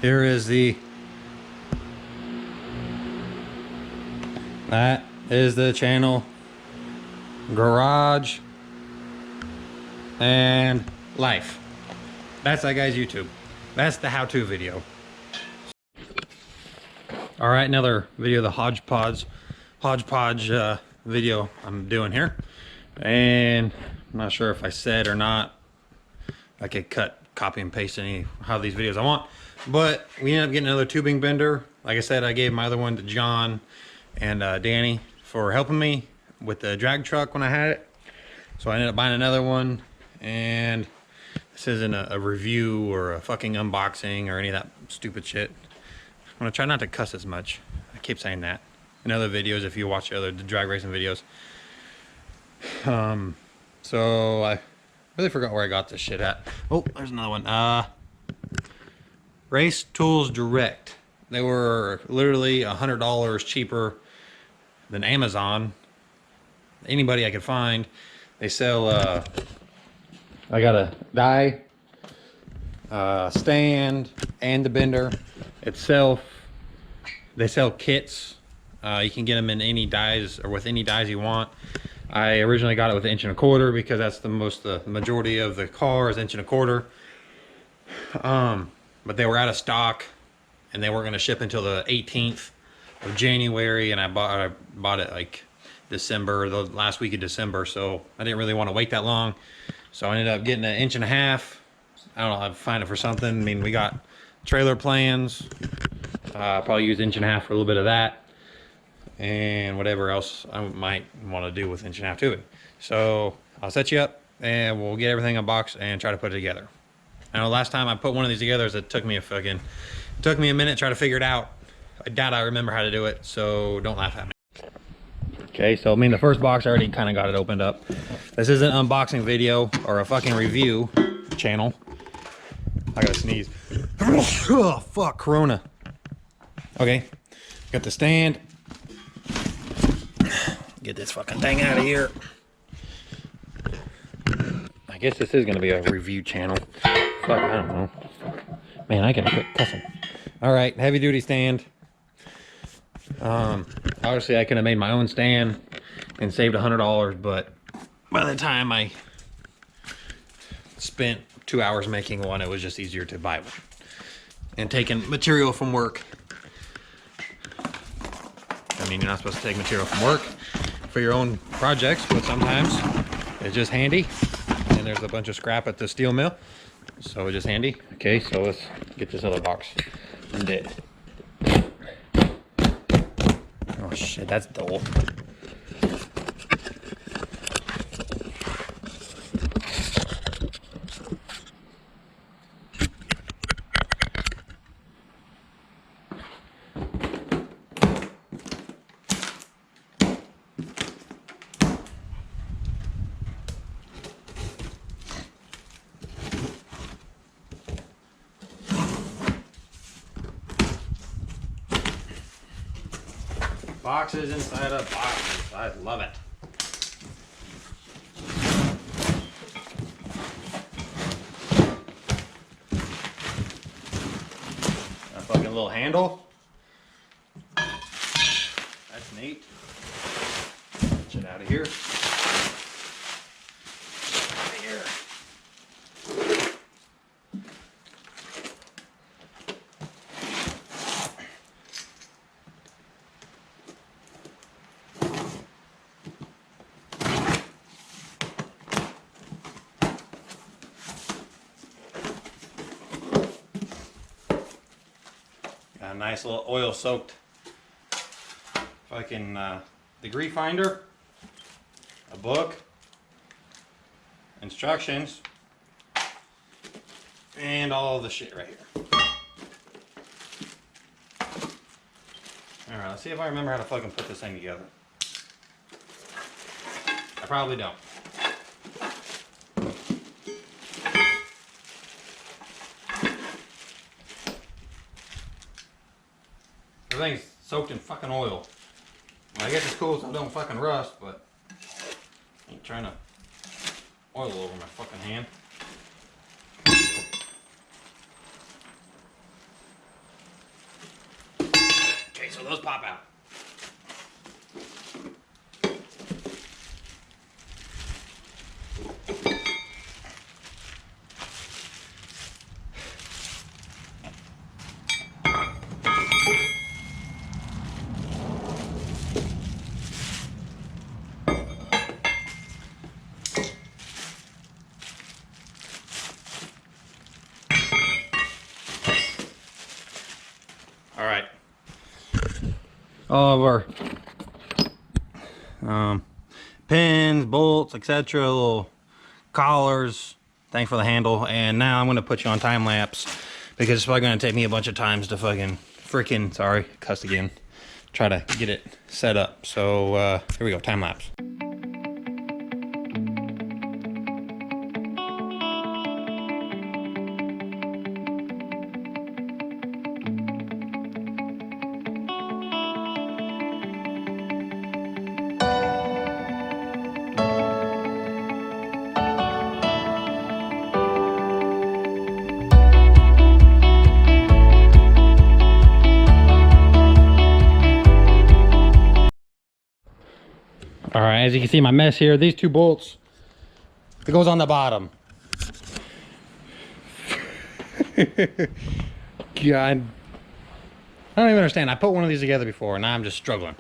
Here is that is the channel, garage, and life. That's that guy's YouTube. That's the how-to video. All right, another video of the hodgepodge video I'm doing here. And I'm not sure if I said or not, I could copy and paste any how these videos I want. But we ended up getting another tubing bender. Like I said, I gave my other one to John and Danny for helping me with the drag truck when I had it. So I ended up buying another one, and this isn't a review or a fucking unboxing or any of that stupid shit. I'm gonna try not to cuss as much. I keep saying that in other videos if you watch the drag racing videos. So I really forgot where I got this shit at. Oh, there's another one. Race Tools Direct. They were literally $100 cheaper than Amazon. Anybody I could find. They sell, I got a die, stand, and the bender itself. They sell kits. You can get them in any dies or with any dies you want. I originally got it with 1 1/4 because that's the majority of the car is 1 1/4. But they were out of stock and they weren't going to ship until the 18th of January, and I bought it like December, the last week of December, so I didn't really want to wait that long. So I ended up getting 1 1/2 inches. I don't know, I'd find it for something. I mean, we got trailer plans. Probably use 1 1/2 for a little bit of that, and whatever else I might want to do with 1 1/2 tubing. So I'll set you up and we'll get everything unboxed and try to put it together. I know last time I put one of these together, it took me a minute to try to figure it out. I doubt I remember how to do it, so don't laugh at me. Okay, so I mean the first box I already kind of got it opened up. This is an unboxing video or a fucking review channel. I gotta sneeze. Oh fuck, Corona. Okay, got the stand. Get this fucking thing out of here. I guess this is gonna be a review channel. Fuck, I don't know. Man, I gotta quit cussing. All right, heavy duty stand. Obviously I could have made my own stand and saved $100, but by the time I spent 2 hours making one, it was just easier to buy one. And taking material from work. I mean, you're not supposed to take material from work for your own projects, but sometimes it's just handy. And there's a bunch of scrap at the steel mill, so it's just handy. Okay, so let's get this other box undid. Oh shit, that's dull. Boxes inside of boxes. I love it. A fucking little handle. That's neat. Get it out of here. Out of here. Got a nice little oil-soaked fucking degree finder, a book, instructions, and all of the shit right here. Alright, let's see if I remember how to fucking put this thing together. I probably don't. Everything's soaked in fucking oil. Well, I guess it's cool so it don't fucking rust, but I ain't trying to oil over my fucking hand. so those pop out. All right. All of our pins, bolts, etc., little collars. Thanks for the handle. And now I'm gonna put you on time lapse because it's probably gonna take me a bunch of times to freaking sorry, cussed again. Try to get it set up. So here we go, time lapse. All right, as you can see my mess here, these two bolts, it goes on the bottom. God, I don't even understand. I put one of these together before and now I'm just struggling.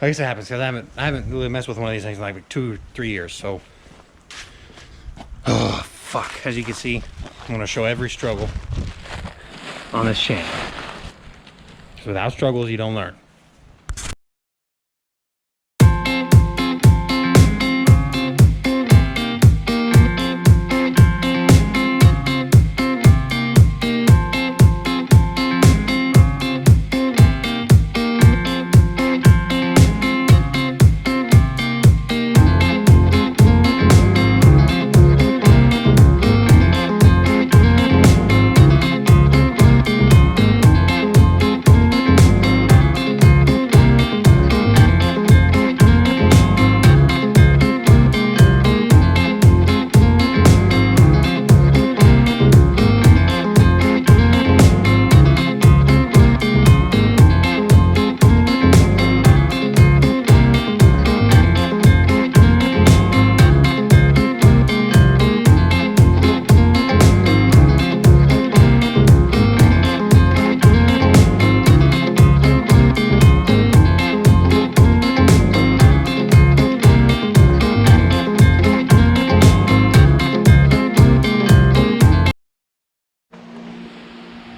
I guess it happens because I haven't really messed with one of these things in like 2-3 years, so. Oh, fuck. As you can see, I'm gonna show every struggle on this channel. Without struggles, you don't learn.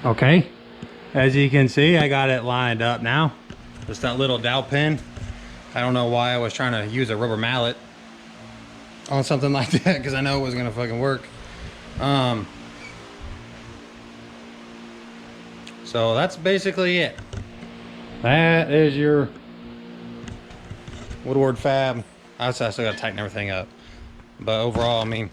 Okay, as you can see, I got it lined up now. Just that little dowel pin. I don't know why I was trying to use a rubber mallet on something like that because I know it wasn't gonna fucking work. So that's basically it. That is your Woodward fab. I still gotta tighten everything up. But overall, I mean,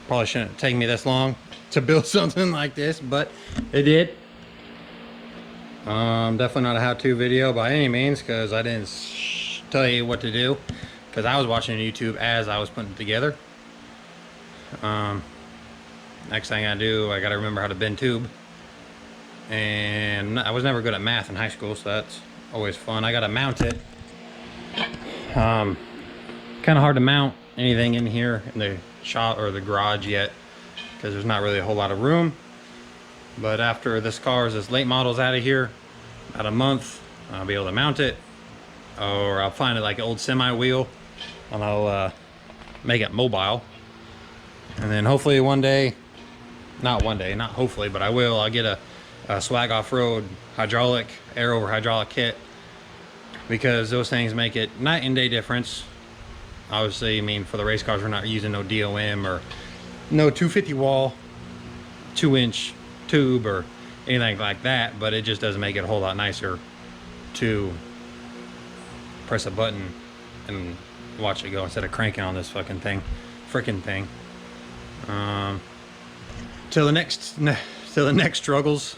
probably shouldn't take me this long to build something like this, but it did. Definitely not a how-to video by any means because I didn't tell you what to do because I was watching YouTube as I was putting it together. Next thing I do, I gotta remember how to bend tube, and I was never good at math in high school, so that's always fun. I gotta mount it. Kind of hard to mount anything in here in the shop or the garage yet because there's not really a whole lot of room. But after this late model's out of here, about a month, I'll be able to mount it, or I'll find it like an old semi wheel and I'll make it mobile. And then hopefully one day, not hopefully, but I'll get a swag off-road hydraulic, air over hydraulic kit, because those things make it night and day difference. Obviously, I mean, for the race cars, we're not using no DOM or no 250 wall, 2-inch tube or anything like that, but it just doesn't make it a whole lot nicer to press a button and watch it go instead of cranking on this freaking thing. Till the next struggles